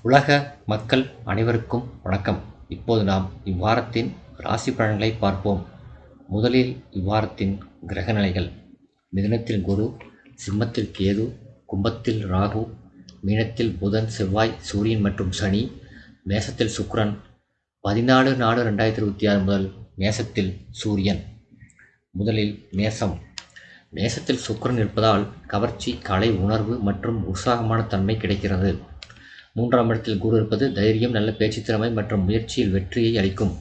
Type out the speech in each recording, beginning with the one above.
உலக மக்கள் அனைவருக்கும் வணக்கம். இப்போது நாம் இவ்வாரத்தின் ராசி பலன்களை பார்ப்போம். முதலில் இவ்வாரத்தின் கிரக நிலைகள். மிதுனத்தில் குரு, சிம்மத்தில் கேது, கும்பத்தில் ராகு, மீனத்தில் புதன், செவ்வாய், சூரியன் மற்றும் சனி, மேசத்தில் சுக்கிரன். 14/4/2026 முதல் மேசத்தில் சூரியன். முதலில் மேசம். மேசத்தில் சுக்கிரன் இருப்பதால் கவர்ச்சி, கலை உணர்வு மற்றும் உற்சாகமான தன்மை கிடைக்கிறது. 3ஆம் இடத்தில் குரு இருப்பது தைரியம், நல்ல பேச்சு திறமை மற்றும் முயற்சியில் வெற்றியை அளிக்கும்.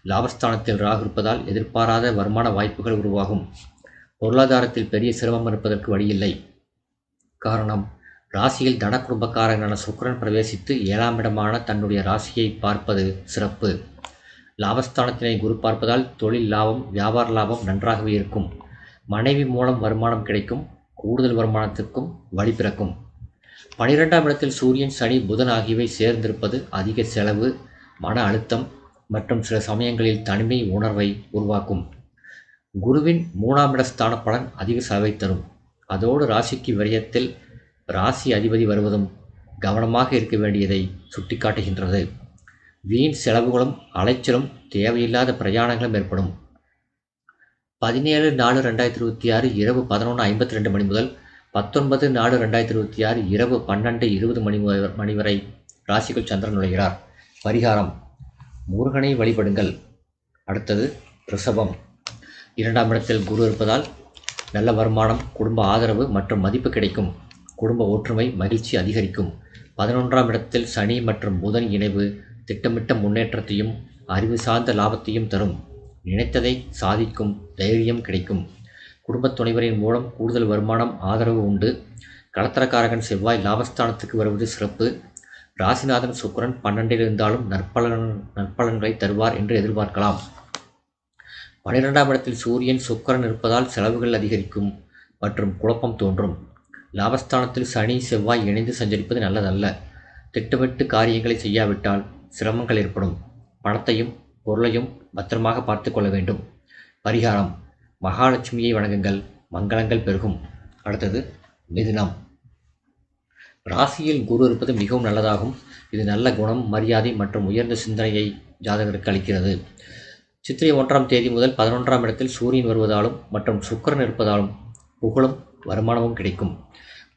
லாபஸ்தானத்தில் ராகு இருப்பதால் எதிர்பாராத வருமான வாய்ப்புகள் உருவாகும். பொருளாதாரத்தில் பெரிய சிரமம் இருப்பதற்கு வழியில்லை. காரணம், ராசியில் தன குடும்பக்காரனான சுக்கிரன் பிரவேசித்து 7ஆம் இடமான தன்னுடைய ராசியை பார்ப்பது சிறப்பு. லாபஸ்தானத்தினை குரு பார்ப்பதால் தொழில் லாபம், வியாபார லாபம் நன்றாகவே இருக்கும். மனைவி மூலம் வருமானம் கிடைக்கும். கூடுதல் வருமானத்திற்கும் வழி பிறக்கும். 12ஆம் இடத்தில் சூரியன், சனி, புதன் ஆகியவை சேர்ந்திருப்பது அதிக செலவு, மன அழுத்தம் மற்றும் சில சமயங்களில் தனிமை உணர்வை உருவாக்கும். குருவின் 3ஆம் இட ஸ்தான பலன் அதிக செலவை தரும். அதோடு ராசிக்கு விரயத்தில் ராசி அதிபதி வருவதும் கவனமாக இருக்க வேண்டியதை சுட்டிக்காட்டுகின்றது. வீண் செலவுகளும் அலைச்சலும், தேவையில்லாத பிரயாணங்களும் ஏற்படும். 17/4/2026 இரவு 11:52 மணி முதல் 19/4/2026 இரவு 12:20 மணி வரை ராசிக்குள் சந்திரன் நுழைகிறார். பரிகாரம், முருகனை வழிபடுங்கள். அடுத்தது ரிஷபம். 2ஆம் இடத்தில் குரு இருப்பதால் நல்ல வருமானம், குடும்ப ஆதரவு மற்றும் மதிப்பு கிடைக்கும். குடும்ப ஒற்றுமை, மகிழ்ச்சி அதிகரிக்கும். 11ஆம் இடத்தில் சனி மற்றும் புதன் இணைவு திட்டமிட்ட முன்னேற்றத்தையும் அறிவு சார்ந்த லாபத்தையும் தரும். நினைத்ததை சாதிக்கும் தைரியம் கிடைக்கும். குடும்பத் துணைவரின் மூலம் கூடுதல் வருமானம், ஆதரவு உண்டு. களத்திரக்காரகன் செவ்வாய் லாபஸ்தானத்துக்கு வருவது சிறப்பு. ராசிநாதன் சுக்கிரன் 12இல் இருந்தாலும் நற்பலன்களை தருவார் என்று எதிர்பார்க்கலாம். 12ஆம் இடத்தில் சூரியன், சுக்கிரன் இருப்பதால் செலவுகள் அதிகரிக்கும் மற்றும் குழப்பம் தோன்றும். லாபஸ்தானத்தில் சனி, செவ்வாய் இணைந்து சஞ்சரிப்பது நல்லதல்ல. திட்டமிட்டு காரியங்களை செய்யாவிட்டால் சிரமங்கள் ஏற்படும். பணத்தையும் பொருளையும் பத்திரமாக பார்த்து கொள்ள வேண்டும். பரிகாரம், மகாலட்சுமியை வணங்குங்கள். மங்களங்கள் பெருகும். அடுத்தது மிதுனம். ராசியில் குரு இருப்பது மிகவும் நல்லதாகும். இது நல்ல குணம், மரியாதை மற்றும் உயர்ந்த சிந்தனையை ஜாதகருக்கு அளிக்கிறது. சித்திரை 1ஆம் தேதி முதல் 11ஆம் இடத்தில் சூரியன் வருவதாலும் மற்றும் சுக்கிரன் இருப்பதாலும் புகழும் வருமானமும் கிடைக்கும்.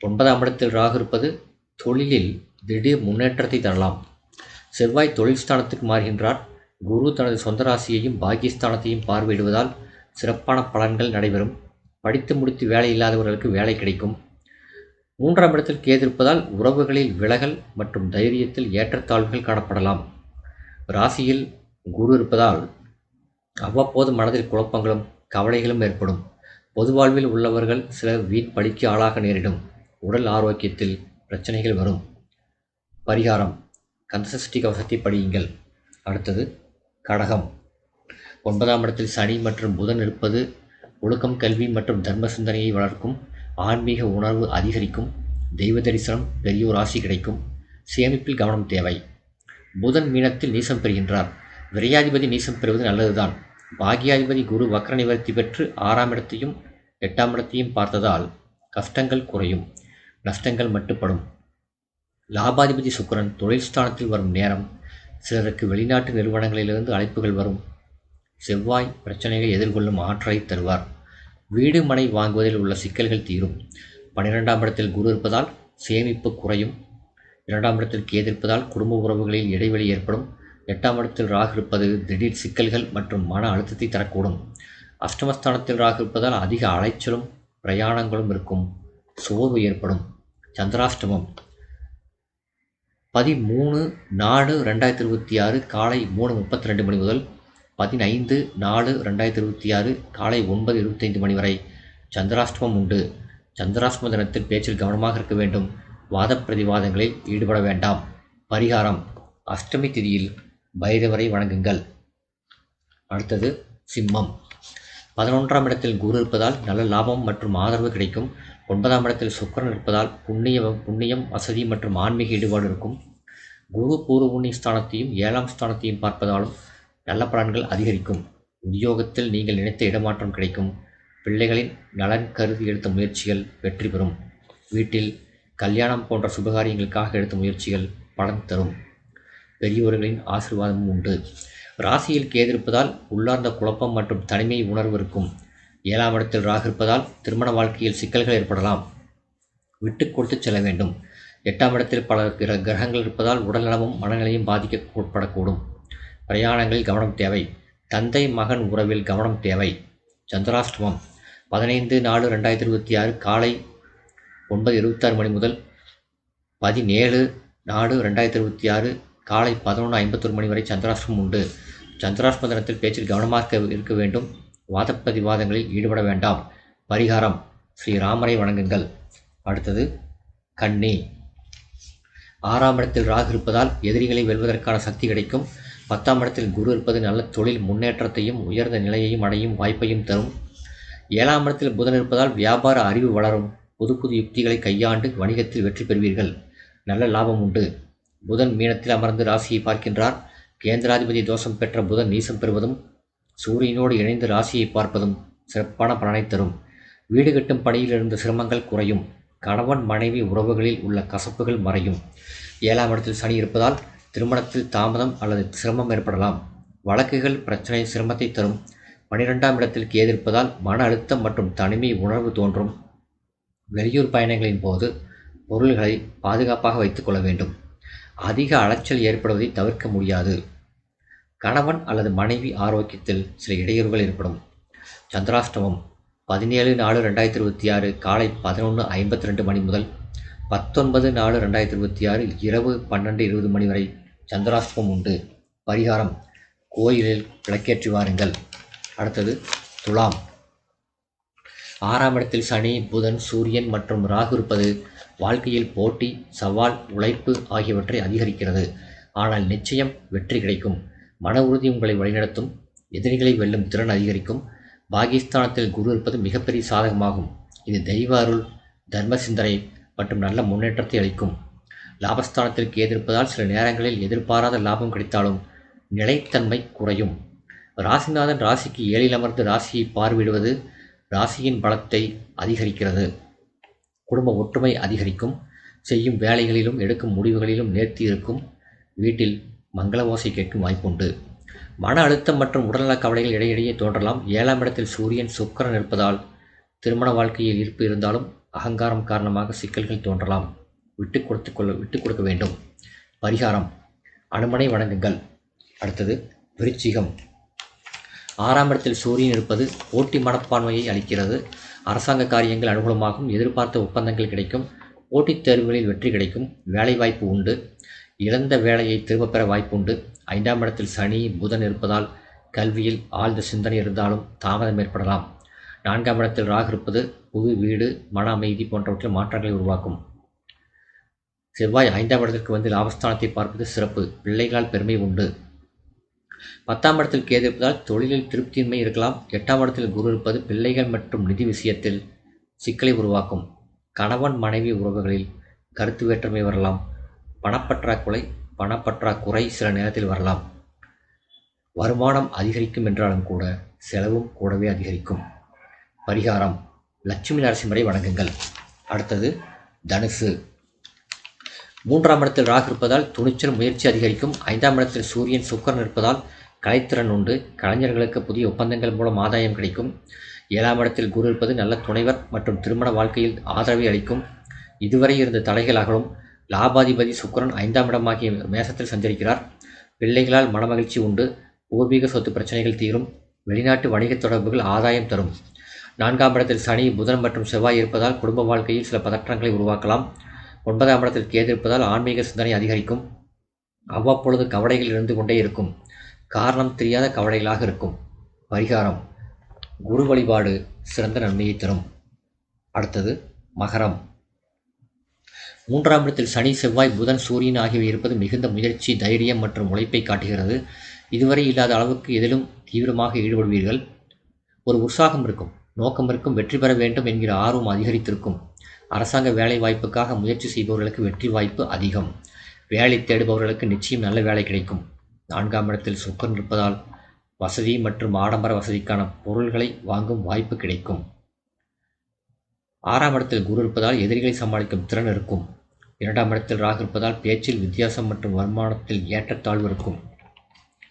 9ஆம் இடத்தில் ராகு இருப்பது தொழிலில் திடீர் முன்னேற்றத்தை தரலாம். செவ்வாய் தொழில் ஸ்தானத்துக்கு மாறுகின்றார். குரு தனது சொந்த ராசியையும் பாக்கியஸ்தானத்தையும் பார்வையிடுவதால் சிறப்பான பலன்கள் நடைபெறும். படித்து முடித்து வேலை இல்லாதவர்களுக்கு வேலை கிடைக்கும். 3ஆம் இடத்தில் கேது இருப்பதால் உறவுகளில் விலகல் மற்றும் தைரியத்தில் ஏற்றத்தாழ்வுகள் காணப்படலாம். ராசியில் குரு இருப்பதால் அவ்வப்போது மனதில் குழப்பங்களும் கவலைகளும் ஏற்படும். பொது வாழ்வில் உள்ளவர்கள் சிலர் வீண் பழிக்கு ஆளாக நேரிடும். உடல் ஆரோக்கியத்தில் பிரச்சனைகள் வரும். பரிகாரம், கந்தசஷ்டி கவசத்தை படியுங்கள். அடுத்தது கடகம். 9ஆம் இடத்தில் சனி மற்றும் புதன் இருப்பது ஒழுக்கம், கல்வி மற்றும் தர்ம சிந்தனையை வளர்க்கும். ஆன்மீக உணர்வு அதிகரிக்கும். தெய்வ தரிசனம், பெரியோர் ஆசி கிடைக்கும். சேமிப்பில் கவனம் தேவை. புதன் மீனத்தில் நீசம் பெறுகின்றார். விரையாதிபதி நீசம் பெறுவது நல்லதுதான். பாகியாதிபதி குரு வக்ர நிவர்த்தி பெற்று 6ஆம் இடத்தையும் 8ஆம் இடத்தையும் பார்த்ததால் கஷ்டங்கள் குறையும், நஷ்டங்கள் மட்டுப்படும். லாபாதிபதி சுக்கிரன் தொழில் ஸ்தானத்தில் வரும் நேரம் சிலருக்கு வெளிநாட்டு நிறுவனங்களிலிருந்து அழைப்புகள் வரும். செவ்வாய் பிரச்சனைகளை எதிர்கொள்ளும் ஆற்றலை தருவார். வீடு மனை வாங்குவதில் உள்ள சிக்கல்கள் தீரும். 12ஆம் இடத்தில் குரு இருப்பதால் சேமிப்பு குறையும். 2ஆம் இடத்தில் கேது இருப்பதால் குடும்ப உறவுகளில் இடைவெளி ஏற்படும். 8ஆம் இடத்தில் ராகு இருப்பது திடீர் சிக்கல்கள் மற்றும் மன அழுத்தத்தை தரக்கூடும். அஷ்டமஸ்தானத்தில் ராகு இருப்பதால் அதிக அலைச்சலும் பிரயாணங்களும் இருக்கும். சோர்வு ஏற்படும். சந்திராஷ்டமம் 13/4/2026 காலை 3:32 மணி முதல் 15/4/2026 காலை 9:25 மணி வரை சந்திராஷ்டமம் உண்டு. சந்திராஷ்டம தினத்தில் பேச்சில் கவனமாக இருக்க வேண்டும். வாத பிரதிவாதங்களில் ஈடுபட வேண்டாம். பரிகாரம், அஷ்டமி திதியில் பைரவரை வணங்குங்கள். அடுத்தது சிம்மம். 11ஆம் இடத்தில் குரு இருப்பதால் நல்ல லாபம் மற்றும் ஆதரவு கிடைக்கும். 9ஆம் இடத்தில் சுக்கிரன் இருப்பதால் புண்ணியம், வசதி மற்றும் ஆன்மீக ஈடுபாடு இருக்கும். குரு பூர்வ புண்ணிய ஸ்தானத்தையும் 7ஆம் ஸ்தானத்தையும் பார்ப்பதாலும் நல்ல பலன்கள் அதிகரிக்கும். உத்தியோகத்தில் நீங்கள் நினைத்த இடமாற்றம் கிடைக்கும். பிள்ளைகளின் நலன் கருதி எடுத்த முயற்சிகள் வெற்றி பெறும். வீட்டில் கல்யாணம் போன்ற சுபகாரியங்களுக்காக எடுத்த முயற்சிகள் பலன் தரும். பெரியோர்களின் ஆசீர்வாதமும் உண்டு. ராசியில் கேது இருப்பதால் உள்ளார்ந்த குழப்பம் மற்றும் தனிமை உணர்வு இருக்கும். 7ஆம் இடத்தில் ராகு இருப்பதால் திருமண வாழ்க்கையில் சிக்கல்கள் ஏற்படலாம். விட்டு கொடுத்து செல்ல வேண்டும். 8ஆம் இடத்தில் பல கிரகங்கள் இருப்பதால் உடல்நலமும் மனநிலையும் பாதிக்கப்படக்கூடும். பிரயாணங்களில் கவனம் தேவை. தந்தை மகன் உறவில் கவனம் தேவை. சந்திராஷ்டமம் 15/4/2026 காலை 9:26 மணி முதல் 17/4/2026 காலை 11:51 மணி வரை சந்திராஷ்டமம் உண்டு. சந்திராஷ்டம தினத்தில் பேச்சில் கவனமாக இருக்க வேண்டும். வாதப்பிரதிவாதங்களில் ஈடுபட வேண்டாம். பரிகாரம்: ஸ்ரீராமரை வணங்குங்கள். அடுத்தது கன்னி. 6ஆம் இடத்தில் ராகு இருப்பதால் எதிரிகளை வெல்வதற்கான சக்தி கிடைக்கும். 10ஆம் இடத்தில் குரு இருப்பது நல்ல தொழில் முன்னேற்றத்தையும் உயர்ந்த நிலையையும் அடையும் வாய்ப்பையும் தரும். 7ஆம் இடத்தில் புதன் இருப்பதால் வியாபார அறிவு வளரும். புது புது யுக்திகளை கையாண்டு வணிகத்தில் வெற்றி பெறுவீர்கள். நல்ல லாபம் உண்டு. புதன் மீனத்தில் அமர்ந்து ராசியை பார்க்கின்றார். கேந்திராதிபதி தோஷம் பெற்ற புதன் நீசம் பெறுவதும் சூரியனோடு இணைந்து ராசியை பார்ப்பதும் சிறப்பான பலனை தரும். வீடு கட்டும் பணியில் இருந்த சிரமங்கள் குறையும். கணவன் மனைவி உறவுகளில் உள்ள கசப்புகள் மறையும். 7ஆம் இடத்தில் சனி இருப்பதால் திருமணத்தில் தாமதம் அல்லது சிரமம் ஏற்படலாம். வழக்குகள் பிரச்சனை சிரமத்தை தரும். 12ஆம் இடத்தில் கேது இருப்பதால் மன அழுத்தம் மற்றும் தனிமை உணர்வு தோன்றும். வெளியூர் பயணங்களின் போது பொருள்களை பாதுகாப்பாக வைத்துக் கொள்ள வேண்டும். அதிக அலைச்சல் ஏற்படுவதை தவிர்க்க முடியாது. கணவன் அல்லது மனைவி ஆரோக்கியத்தில் சில இடையூறுகள் ஏற்படும். சந்திராஷ்டமம் 17/4/2026 காலை 11:52 மணி முதல் 19/4/2026 இரவு 12:20 மணி வரை சந்திராஷ்டமம் உண்டு. பரிகாரம்: கோயிலில் விளக்கேற்றி வாருங்கள். அடுத்தது துலாம். 6ஆம் இடத்தில் சனி, புதன், சூரியன் மற்றும் ராகு இருப்பது வாழ்க்கையில் போட்டி, சவால், உழைப்பு ஆகியவற்றை அதிகரிக்கிறது. ஆனால் நிச்சயம் வெற்றி கிடைக்கும். மன உறுதி உங்களை வழிநடத்தும். எதிரிகளை வெல்லும் திறன் அதிகரிக்கும். பாகிஸ்தானத்தில் குரு இருப்பது மிகப்பெரிய சாதகமாகும். இது தெய்வ அருள், தர்ம சிந்தனை மற்றும் நல்ல முன்னேற்றத்தை அளிக்கும். லாபஸ்தானத்தில் கேது இருப்பதால் சில நேரங்களில் எதிர்பாராத லாபம் கிடைத்தாலும் நிலைத்தன்மை குறையும். ராசிநாதன் ராசிக்கு 7இல் அமர்ந்து ராசியை பார்வையிடுவது ராசியின் பலத்தை அதிகரிக்கிறது. குடும்ப ஒற்றுமை அதிகரிக்கும். செய்யும் வேலைகளிலும் எடுக்கும் முடிவுகளிலும் நேர்த்தி இருக்கும். வீட்டில் மங்கள ஓசை கேட்கும் வாய்ப்புண்டு. மன அழுத்தம் மற்றும் உடல்நல கவலைகள் இடையிடையே தோன்றலாம். 7ஆம் இடத்தில் சூரியன், சுக்கிரன் இருப்பதால் திருமண வாழ்க்கையில் ஈர்ப்பு இருந்தாலும் அகங்காரம் காரணமாக சிக்கல்கள் தோன்றலாம். விட்டு கொடுக்க வேண்டும். பரிகாரம்: அனுமனை வணங்குங்கள். அடுத்தது விருச்சிகம். 6ஆம் இடத்தில் சூரியன் இருப்பது போட்டி மனப்பான்மையை அளிக்கிறது. அரசாங்க காரியங்கள் அனுகூலமாகும். எதிர்பார்த்த ஒப்பந்தங்கள் கிடைக்கும். போட்டித் தேர்வுகளில் வெற்றி கிடைக்கும். வேலைவாய்ப்பு உண்டு. இழந்த வேலையை திரும்பப் பெற வாய்ப்புண்டு. 5ஆம் இடத்தில் சனி, புதன் இருப்பதால் கல்வியில் ஆழ்ந்த சிந்தனை இருந்தாலும் தாமதம் ஏற்படலாம். 4ஆம் இடத்தில் ராகு இருப்பது புது வீடு, மன அமைதி போன்றவற்றில் மாற்றங்களை உருவாக்கும். செவ்வாய் 5ஆம் இடத்திற்கு வந்து லாபஸ்தானத்தை பார்ப்பது சிறப்பு. பிள்ளைகளால் பெருமை உண்டு. 10ஆம் இடத்தில் கேது இருப்பதால் தொழிலில் திருப்தியின்மை இருக்கலாம். 8ஆம் இடத்தில் குரு இருப்பது பிள்ளைகள் மற்றும் நிதி விஷயத்தில் சிக்கலை உருவாக்கும். கணவன் மனைவி உறவுகளில் கருத்து வேற்றுமை வரலாம். பணப்பற்றாக்குறை சில நேரத்தில் வரலாம். வருமானம் அதிகரிக்கும் என்றாலும் கூட செலவும் கூடவே அதிகரிக்கும். பரிகாரம்: லட்சுமி நரசிம்மரை வணங்குங்கள். அடுத்தது தனுசு. 3ஆம் இடத்தில் ராகு இருப்பதால் துணிச்சல் முயற்சி அதிகரிக்கும். 5ஆம் இடத்தில் சூரியன், சுக்கிரன் இருப்பதால் கலைத்திறன் உண்டு. கலைஞர்களுக்கு புதிய ஒப்பந்தங்கள் மூலம் ஆதாயம் கிடைக்கும். 7ஆம் இடத்தில் குரு இருப்பது நல்ல துணைவர் மற்றும் திருமண வாழ்க்கையில் ஆதரவை அளிக்கும். இதுவரை இருந்த தடைகள் அகலும். லாபாதிபதி சுக்கிரன் 5ஆம் இடமாகிய மேசத்தில் சஞ்சரிக்கிறார். பிள்ளைகளால் மனமகிழ்ச்சி உண்டு. பூர்வீக சொத்து பிரச்சனைகள் தீரும். வெளிநாட்டு வணிக தொடர்புகள் ஆதாயம் தரும். 4ஆம் இடத்தில் சனி, புதன் மற்றும் செவ்வாய் இருப்பதால் குடும்ப வாழ்க்கையில் சில பதற்றங்களை உருவாக்கலாம். 9ஆம் இடத்தில் கேது இருப்பதால் ஆன்மீக சிந்தனை அதிகரிக்கும். அவ்வப்பொழுது கவலைகள் இருந்து கொண்டே இருக்கும். காரணம் தெரியாத கவலைகளாக இருக்கும். பரிகாரம்: குரு வழிபாடு சிறந்த நன்மையை தரும். அடுத்தது மகரம். 3ஆம் இடத்தில் சனி, செவ்வாய், புதன், சூரியன் ஆகியவை இருப்பது மிகுந்த முயற்சி, தைரியம் மற்றும் உழைப்பை காட்டுகிறது. இதுவரை இல்லாத அளவுக்கு எதிலும் தீவிரமாக ஈடுபடுவீர்கள். ஒரு உற்சாகம் இருக்கும். நோக்கம் இருக்கும். வெற்றி பெற வேண்டும் என்கிற ஆர்வம் அதிகரித்திருக்கும். அரசாங்க வேலை வாய்ப்புக்காக முயற்சி செய்பவர்களுக்கு வெற்றி வாய்ப்பு அதிகம். வேலை தேடுபவர்களுக்கு நிச்சயம் நல்ல வேலை கிடைக்கும். 4ஆம் இடத்தில் சுக்கிரன் இருப்பதால் வசதி மற்றும் ஆடம்பர வசதிக்கான பொருள்களை வாங்கும் வாய்ப்பு கிடைக்கும். 6ஆம் இடத்தில் குரு இருப்பதால் எதிரிகளை சமாளிக்கும் திறன் இருக்கும். 2ஆம் இடத்தில் ராகு இருப்பதால் பேச்சில் வித்தியாசம் மற்றும் வருமானத்தில் ஏற்றத்தாழ்வு இருக்கும்.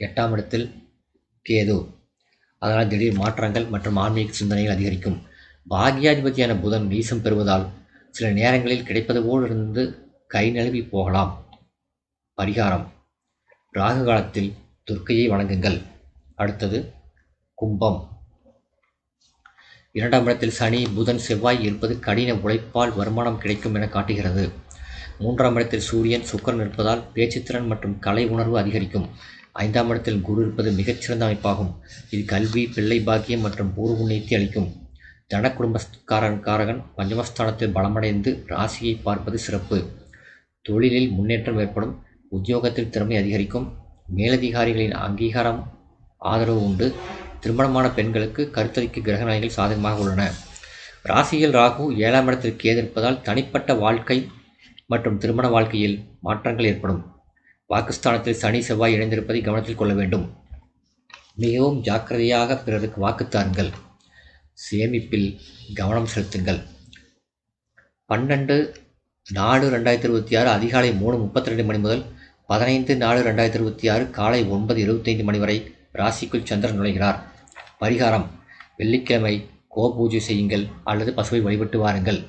8ஆம் இடத்தில் கேது, அதனால் திடீர் மாற்றங்கள் மற்றும் ஆன்மீக சிந்தனைகள் அதிகரிக்கும். பாக்யாதிபதியான புதன் நீசம் பெறுவதால் சில நேரங்களில் கிடைப்பது போல் இருந்து கை நழுவி போகலாம். பரிகாரம்: ராகு காலத்தில் துர்க்கையை வணங்குங்கள். அடுத்தது கும்பம். 2ஆம் இடத்தில் சனி, புதன், செவ்வாய் இருப்பது கடின உழைப்பால் வருமானம் கிடைக்கும் என காட்டுகிறது. 3ஆம் இடத்தில் சூரியன், சுக்கிரன் இருப்பதால் பேச்சுத்திறன் மற்றும் கலை உணர்வு அதிகரிக்கும். 5ஆம் இடத்தில் குரு இருப்பது மிகச்சிறந்த அமைப்பாகும். இது கல்வி, பிள்ளை பாக்கியம் மற்றும் பூர்வ புண்ணியத்தை அளிக்கும். தன குடும்பக்காரகன் பஞ்சமஸ்தானத்தில் பலமடைந்து ராசியை பார்ப்பது சிறப்பு. தொழிலில் முன்னேற்றம் ஏற்படும். உத்தியோகத்தில் திறமை அதிகரிக்கும். மேலதிகாரிகளின் அங்கீகாரம், ஆதரவு உண்டு. திருமணமான பெண்களுக்கு கருத்தரிக்கு கிரக நிலைகள் சாதகமாக உள்ளன. ராசியில் ராகு, 7ஆம் இடத்தில் கேது இருப்பதால் தனிப்பட்ட வாழ்க்கை மற்றும் திருமண வாழ்க்கையில் மாற்றங்கள் ஏற்படும். வாக்குஸ்தானத்தில் சனி, செவ்வாய் இணைந்திருப்பதை கவனத்தில் கொள்ள வேண்டும். மிகவும் ஜாக்கிரதையாக பிறருக்கு வாக்கு தாருங்கள். சேமிப்பில் கவனம் செலுத்துங்கள். 12/4/2026 அதிகாலை 3:32 மணி முதல் 15/4/2026 காலை 9:25 மணி வரை ராசிக்குள் சந்திரன் நுழைகிறார். பரிகாரம்: வெள்ளிக்கிழமை கோபூஜை செய்யுங்கள் அல்லது பசுவை வழிபட்டு வாருங்கள்.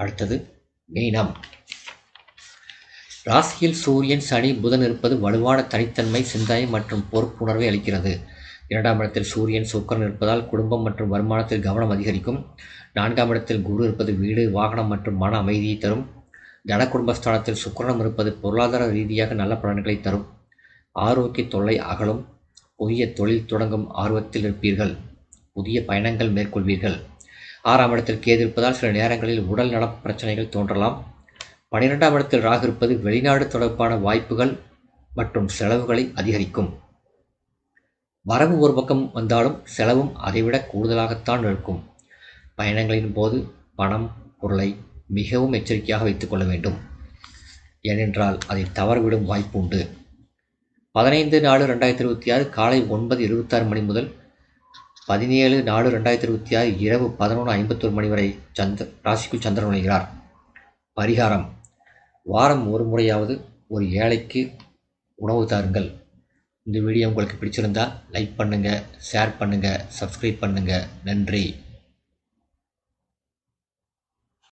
அடுத்தது மீனம். ராசியில் சூரியன், சனி, புதன் இருப்பது வலுவான தனித்தன்மை, சிந்தனை மற்றும் பொறுப்புணர்வை அளிக்கிறது. 2ஆம் இடத்தில் சூரியன், சுக்கிரன் இருப்பதால் குடும்பம் மற்றும் வருமானத்தில் கவனம் அதிகரிக்கும். 4ஆம் இடத்தில் குரு இருப்பது வீடு, வாகனம் மற்றும் மன அமைதியை தரும். தன குடும்பஸ்தானத்தில் சுக்கிரனும் இருப்பது பொருளாதார ரீதியாக நல்ல பலன்களை தரும். ஆரோக்கிய தொல்லை அகலும். புதிய தொழில் தொடங்கும் ஆர்வத்தில் இருப்பீர்கள். புதிய பயணங்கள் மேற்கொள்வீர்கள். 6ஆம் இடத்தில் கேது இருப்பதால் சில நேரங்களில் உடல் நல பிரச்சனைகள் தோன்றலாம். 12ஆம் இடத்தில் ராகு இருப்பது வெளிநாடு தொடர்பான வாய்ப்புகள் மற்றும் செலவுகளை அதிகரிக்கும். வரவு ஒரு பக்கம் வந்தாலும் செலவும் அதைவிட கூடுதலாகத்தான் இருக்கும். பயணங்களின் போது பணம், பொருளை மிகவும் எச்சரிக்கையாக வைத்துக் கொள்ள வேண்டும். ஏனென்றால் அதை தவறவிடும் வாய்ப்பு உண்டு. 15/4/2026 காலை 9:26 மணி முதல் 17/4/2026 இரவு 11:51 மணி வரை ராசிக்குள் சந்திரன் நுழைகிறார். பரிகாரம்: வாரம் ஒரு முறையாவது ஒரு ஏழைக்கு உணவு தாருங்கள். இந்த வீடியோ உங்களுக்கு பிடிச்சிருந்தா லைக் பண்ணுங்கள், ஷேர் பண்ணுங்கள், சப்ஸ்கிரைப் பண்ணுங்கள். நன்றி.